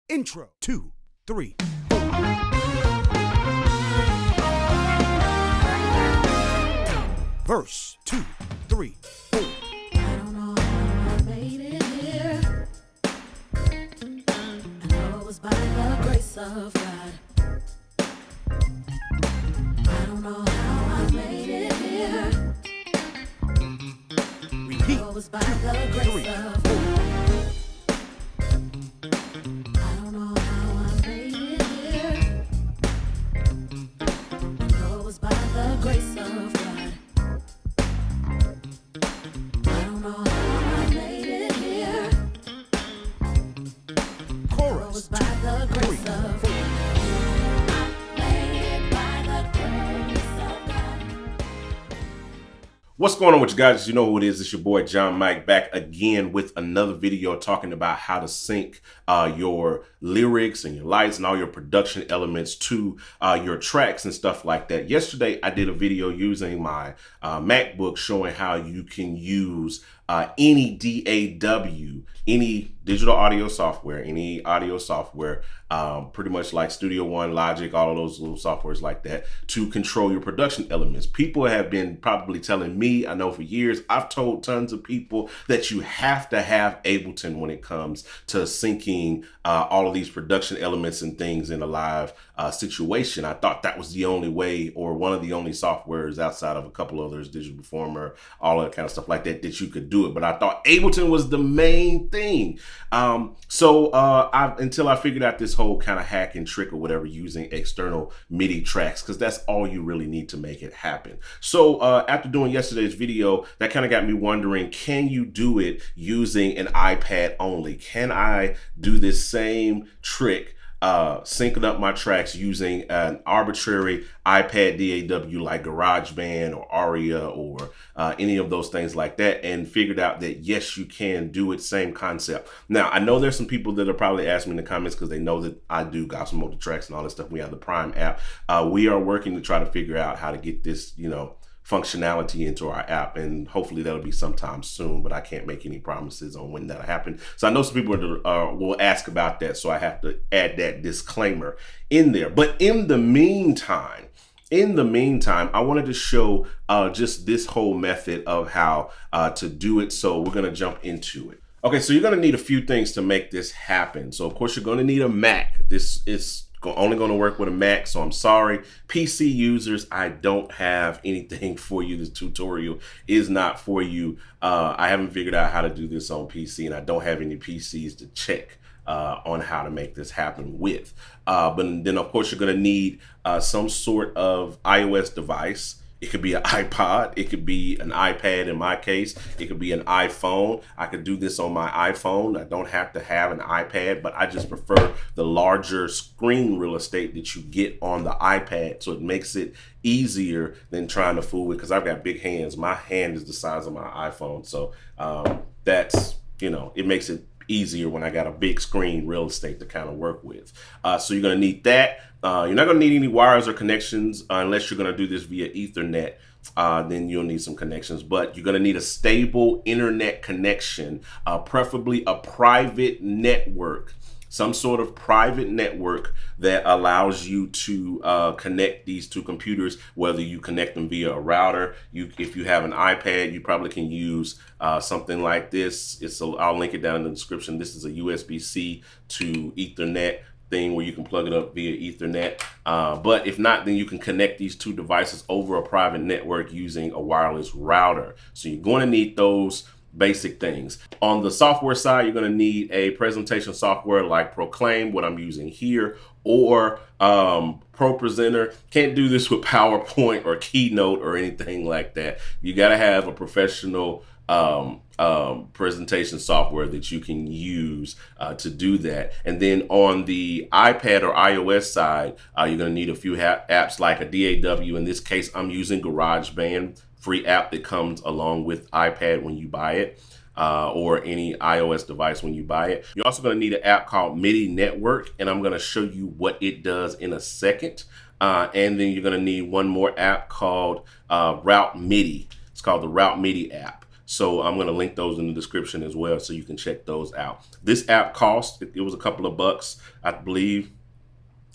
Intro, 2, 3. Verse, 2, 3, 4. I don't know how I made it here. I know it was by the grace of God. I don't know how I made it here. Repeat, I know it was by the grace of God. I don't know how I made it here. I know it was by the grace of God. I don't know how I made it here. It chorus, was by the grace of God. Made it by the grace of God. What's going on with you guys? You know who it is. It's your boy John Mike back again with another video talking about how to sync your lyrics and your lights and all your production elements to your tracks and stuff like that. Yesterday, I did a video using my MacBook showing how you can use any DAW, any digital audio software, any audio software, pretty much like Studio One, Logic, all of those little softwares like that to control your production elements. People have been probably telling me, I know for years, I've told tons of people that you have to have Ableton when it comes to syncing all of these production elements and things in a live situation. I thought that was the only way, or one of the only softwares outside of a couple others, Digital Performer, all that kind of stuff like that, that you could do it. But I thought Ableton was the main thing. Until I figured out this whole kind of hack and trick or whatever using external MIDI tracks, because that's all you really need to make it happen. So after doing yesterday's video, that kind of got me wondering, can you do it using an iPad only? Can I do this same trick, syncing up my tracks using an arbitrary iPad DAW like GarageBand or Aria or any of those things like that, and figured out that yes, you can do it, same concept. Now, I know there's some people that are probably asking me in the comments because they know that I do gospel mode tracks and all that stuff. We have the Prime app. We are working to try to figure out how to get this, functionality into our app, and hopefully that'll be sometime soon, but I can't make any promises on when that'll happen. So I know some people will ask about that, so I have to add that disclaimer in there. But in the meantime, I wanted to show just this whole method of how to do it. So we're gonna jump into it. Okay, so you're gonna need a few things to make this happen. So of course you're gonna need a Mac. This is only going to work with a Mac, so I'm sorry. PC users, I don't have anything for you. This tutorial is not for you. I haven't figured out how to do this on PC, and I don't have any PCs to check on how to make this happen with. But then, of course, you're going to need some sort of iOS device. It could be an iPod, it could be an iPad in my case, it could be an iPhone. I could do this on my iPhone. I don't have to have an iPad, but I just prefer the larger screen real estate that you get on the iPad, so it makes it easier than trying to fool with, because I've got big hands. My hand is the size of my iPhone, so that's, it makes it easier when I got a big screen real estate to kind of work with. So you're going to need that. You're not going to need any wires or connections unless you're going to do this via Ethernet. Then you'll need some connections, but you're going to need a stable internet connection, preferably a private network, some sort of private network that allows you to connect these two computers, whether you connect them via a router. If you have an iPad, you probably can use something like this. I'll link it down in the description. This is a USB-C to Ethernet thing where you can plug it up via Ethernet. But if not, then you can connect these two devices over a private network using a wireless router. So you're going to need those basic things. On the software side, you're going to need a presentation software like Proclaim, what I'm using here, or ProPresenter. Can't do this with PowerPoint or Keynote or anything like that. You got to have a professional presentation software that you can use to do that. And then on the iPad or iOS side, you're going to need a few apps like a DAW. In this case, I'm using GarageBand, free app that comes along with iPad when you buy it, or any iOS device when you buy it. You're also going to need an app called Midi Network, and I'm going to show you what it does in a second. And then you're going to need one more app called Route MIDI. It's called the Route MIDI app. So I'm going to link those in the description as well, so you can check those out. This app cost, it was a couple of bucks, I believe.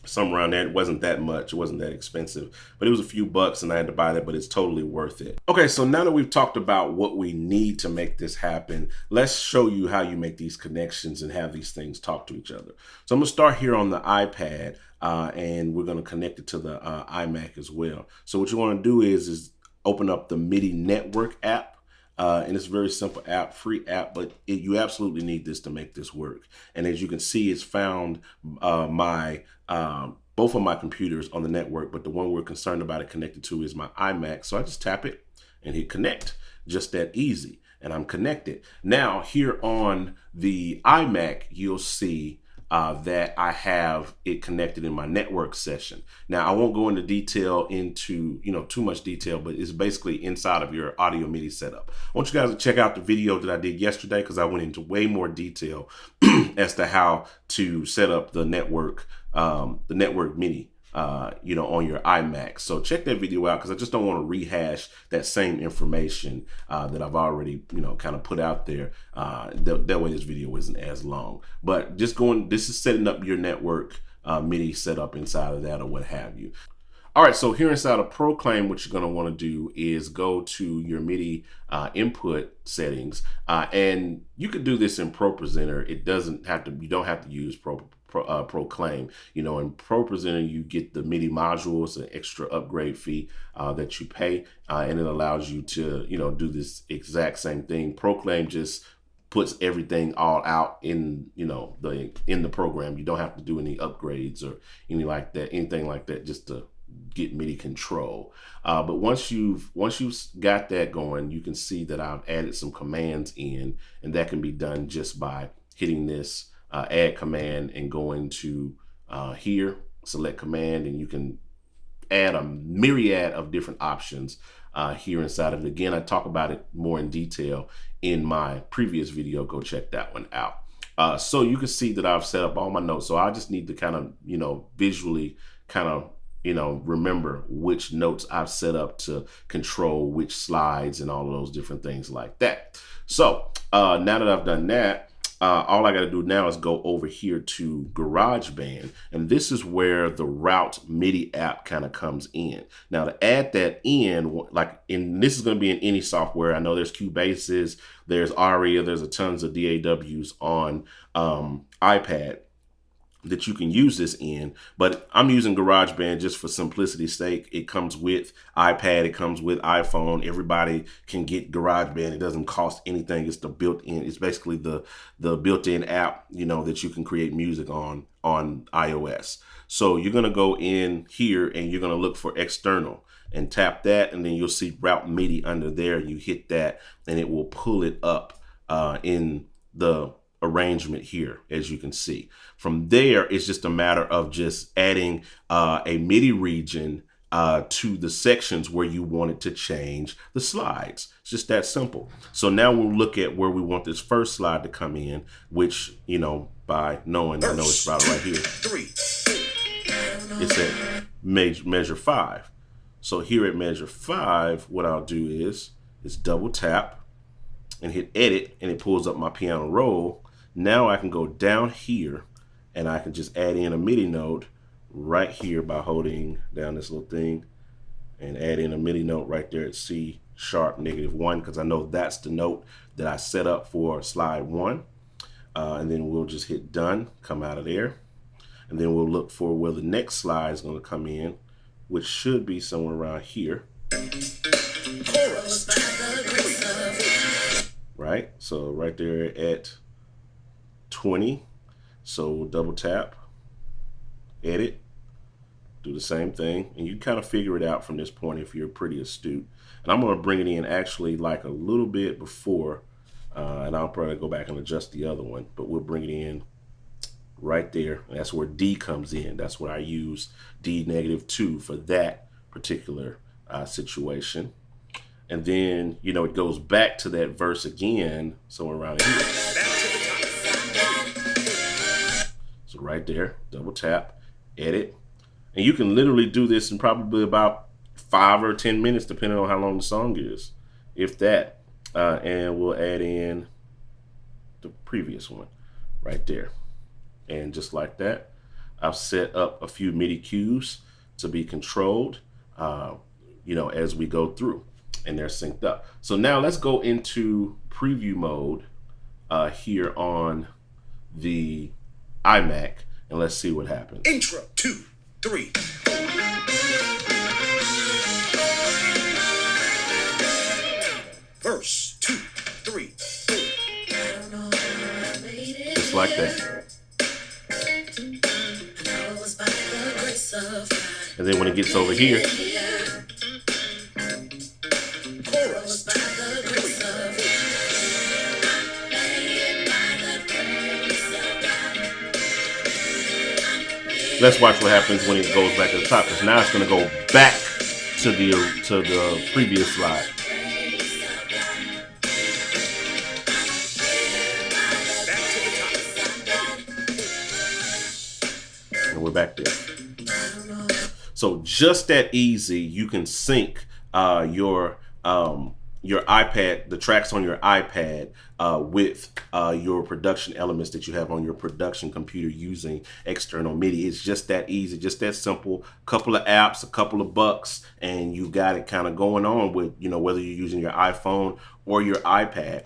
Somewhere around there. It wasn't that much. It wasn't that expensive, but it was a few bucks and I had to buy that, but it's totally worth it. Okay, so now that we've talked about what we need to make this happen, let's show you how you make these connections and have these things talk to each other. So I'm gonna start here on the iPad and we're gonna connect it to the iMac as well. So what you wanna do is open up the Midi Network app. And it's a very simple app, free app, but you absolutely need this to make this work. And as you can see, it's found both of my computers on the network, but the one we're concerned about it connected to is my iMac. So I just tap it and hit connect, just that easy. And I'm connected. Now here on the iMac, you'll see that I have it connected in my network session. Now I won't go into detail into, too much detail, but it's basically inside of your audio MIDI setup. I want you guys to check out the video that I did yesterday, because I went into way more detail as to how to set up the network MIDI on your iMac. So check that video out, because I just don't want to rehash that same information that I've already, kind of put out there. That way this video isn't as long. But this is setting up your network MIDI setup inside of that or what have you. All right, so here inside of Proclaim, what you're going to want to do is go to your MIDI input settings, and you could do this in ProPresenter. You don't have to use Proclaim. In ProPresenter, you get the MIDI modules, an extra upgrade fee that you pay, and it allows you to do this exact same thing. Proclaim just puts everything all out in the program. You don't have to do any upgrades or anything like that, just to get MIDI control. But once you've got that going, you can see that I've added some commands in, and that can be done just by hitting this add command and going to here, select command, and you can add a myriad of different options here inside of it. Again, I talk about it more in detail in my previous video. Go check that one out. So you can see that I've set up all my notes. So I just need to kind of, visually kind of, remember which notes I've set up to control which slides and all of those different things like that. So now that I've done that, all I got to do now is go over here to GarageBand, and this is where the Route MIDI app kind of comes in. Now to add that in, this is going to be in any software. I know there's Cubase's, there's Aria, there's tons of DAWs on iPad that you can use this in, but I'm using GarageBand just for simplicity's sake. It comes with iPad, it comes with iPhone. Everybody can get GarageBand. It doesn't cost anything. It's the built-in. It's basically the built-in app, that you can create music on iOS. So you're gonna go in here and you're gonna look for external and tap that, and then you'll see Route MIDI under there. You hit that, and it will pull it up in the arrangement here, as you can see. From there, it's just a matter of just adding a MIDI region to the sections where you want it to change the slides. It's just that simple. So now we'll look at where we want this first slide to come in, which, by knowing, I know it's about right here. It's at measure 5. So here at measure 5, what I'll do is double tap and hit edit, and it pulls up my piano roll. Now I can go down here and I can just add in a MIDI note right here by holding down this little thing and add in a MIDI note right there at C# -1, because I know that's the note that I set up for slide 1. And then we'll just hit done, come out of there. And then we'll look for where the next slide is going to come in, which should be somewhere around here. Right? So right there at 20. So we'll double tap, edit, do the same thing, and you kind of figure it out from this point if you're pretty astute. And I'm going to bring it in actually like a little bit before, and I'll probably go back and adjust the other one, but we'll bring it in right there. That's where D comes in. That's where I use D-2 for that particular situation. And then, it goes back to that verse again, somewhere around here. So right there, double tap, edit. And you can literally do this in probably about 5 or 10 minutes, depending on how long the song is, if that. and we'll add in the previous one right there. And just like that, I've set up a few MIDI cues to be controlled, as we go through, and they're synced up. So now let's go into preview mode here on the iMac, and let's see what happens. Intro 2, 3. Verse 2, 3, 4. Just like that. And then when it gets over here, Chorus 2, 3. let's watch what happens when it goes back to the top, because now it's going to go back to the previous slide. Back to the top. And we're back there. So just that easy, you can sync your iPad, the tracks on your iPad, with your production elements that you have on your production computer using external MIDI. It's just that easy, just that simple. Couple of apps, a couple of bucks, and you got it kind of going on with, whether you're using your iPhone or your iPad.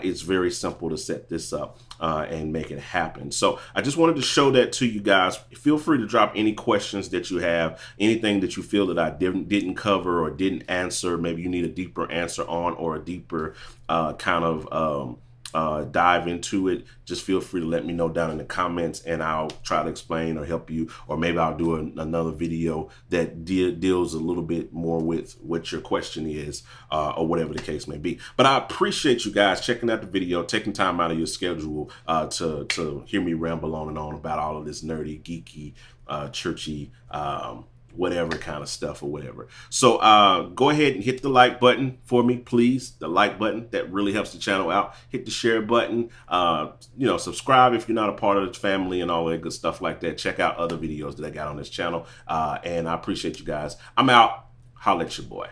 It's very simple to set this up and make it happen. So I just wanted to show that to you guys. Feel free to drop any questions that you have, anything that you feel that I didn't cover or didn't answer. Maybe you need a deeper answer on, or a deeper dive into it. Just feel free to let me know down in the comments, and I'll try to explain or help you, or maybe I'll do another video that deals a little bit more with what your question is, or whatever the case may be. But I appreciate you guys checking out the video, taking time out of your schedule to hear me ramble on and on about all of this nerdy, geeky, churchy, whatever kind of stuff or whatever. So go ahead and hit the like button for me, please. The like button, that really helps the channel out. Hit the share button. Subscribe if you're not a part of the family and all that good stuff like that. Check out other videos that I got on this channel. And I appreciate you guys. I'm out. Holla at your boy.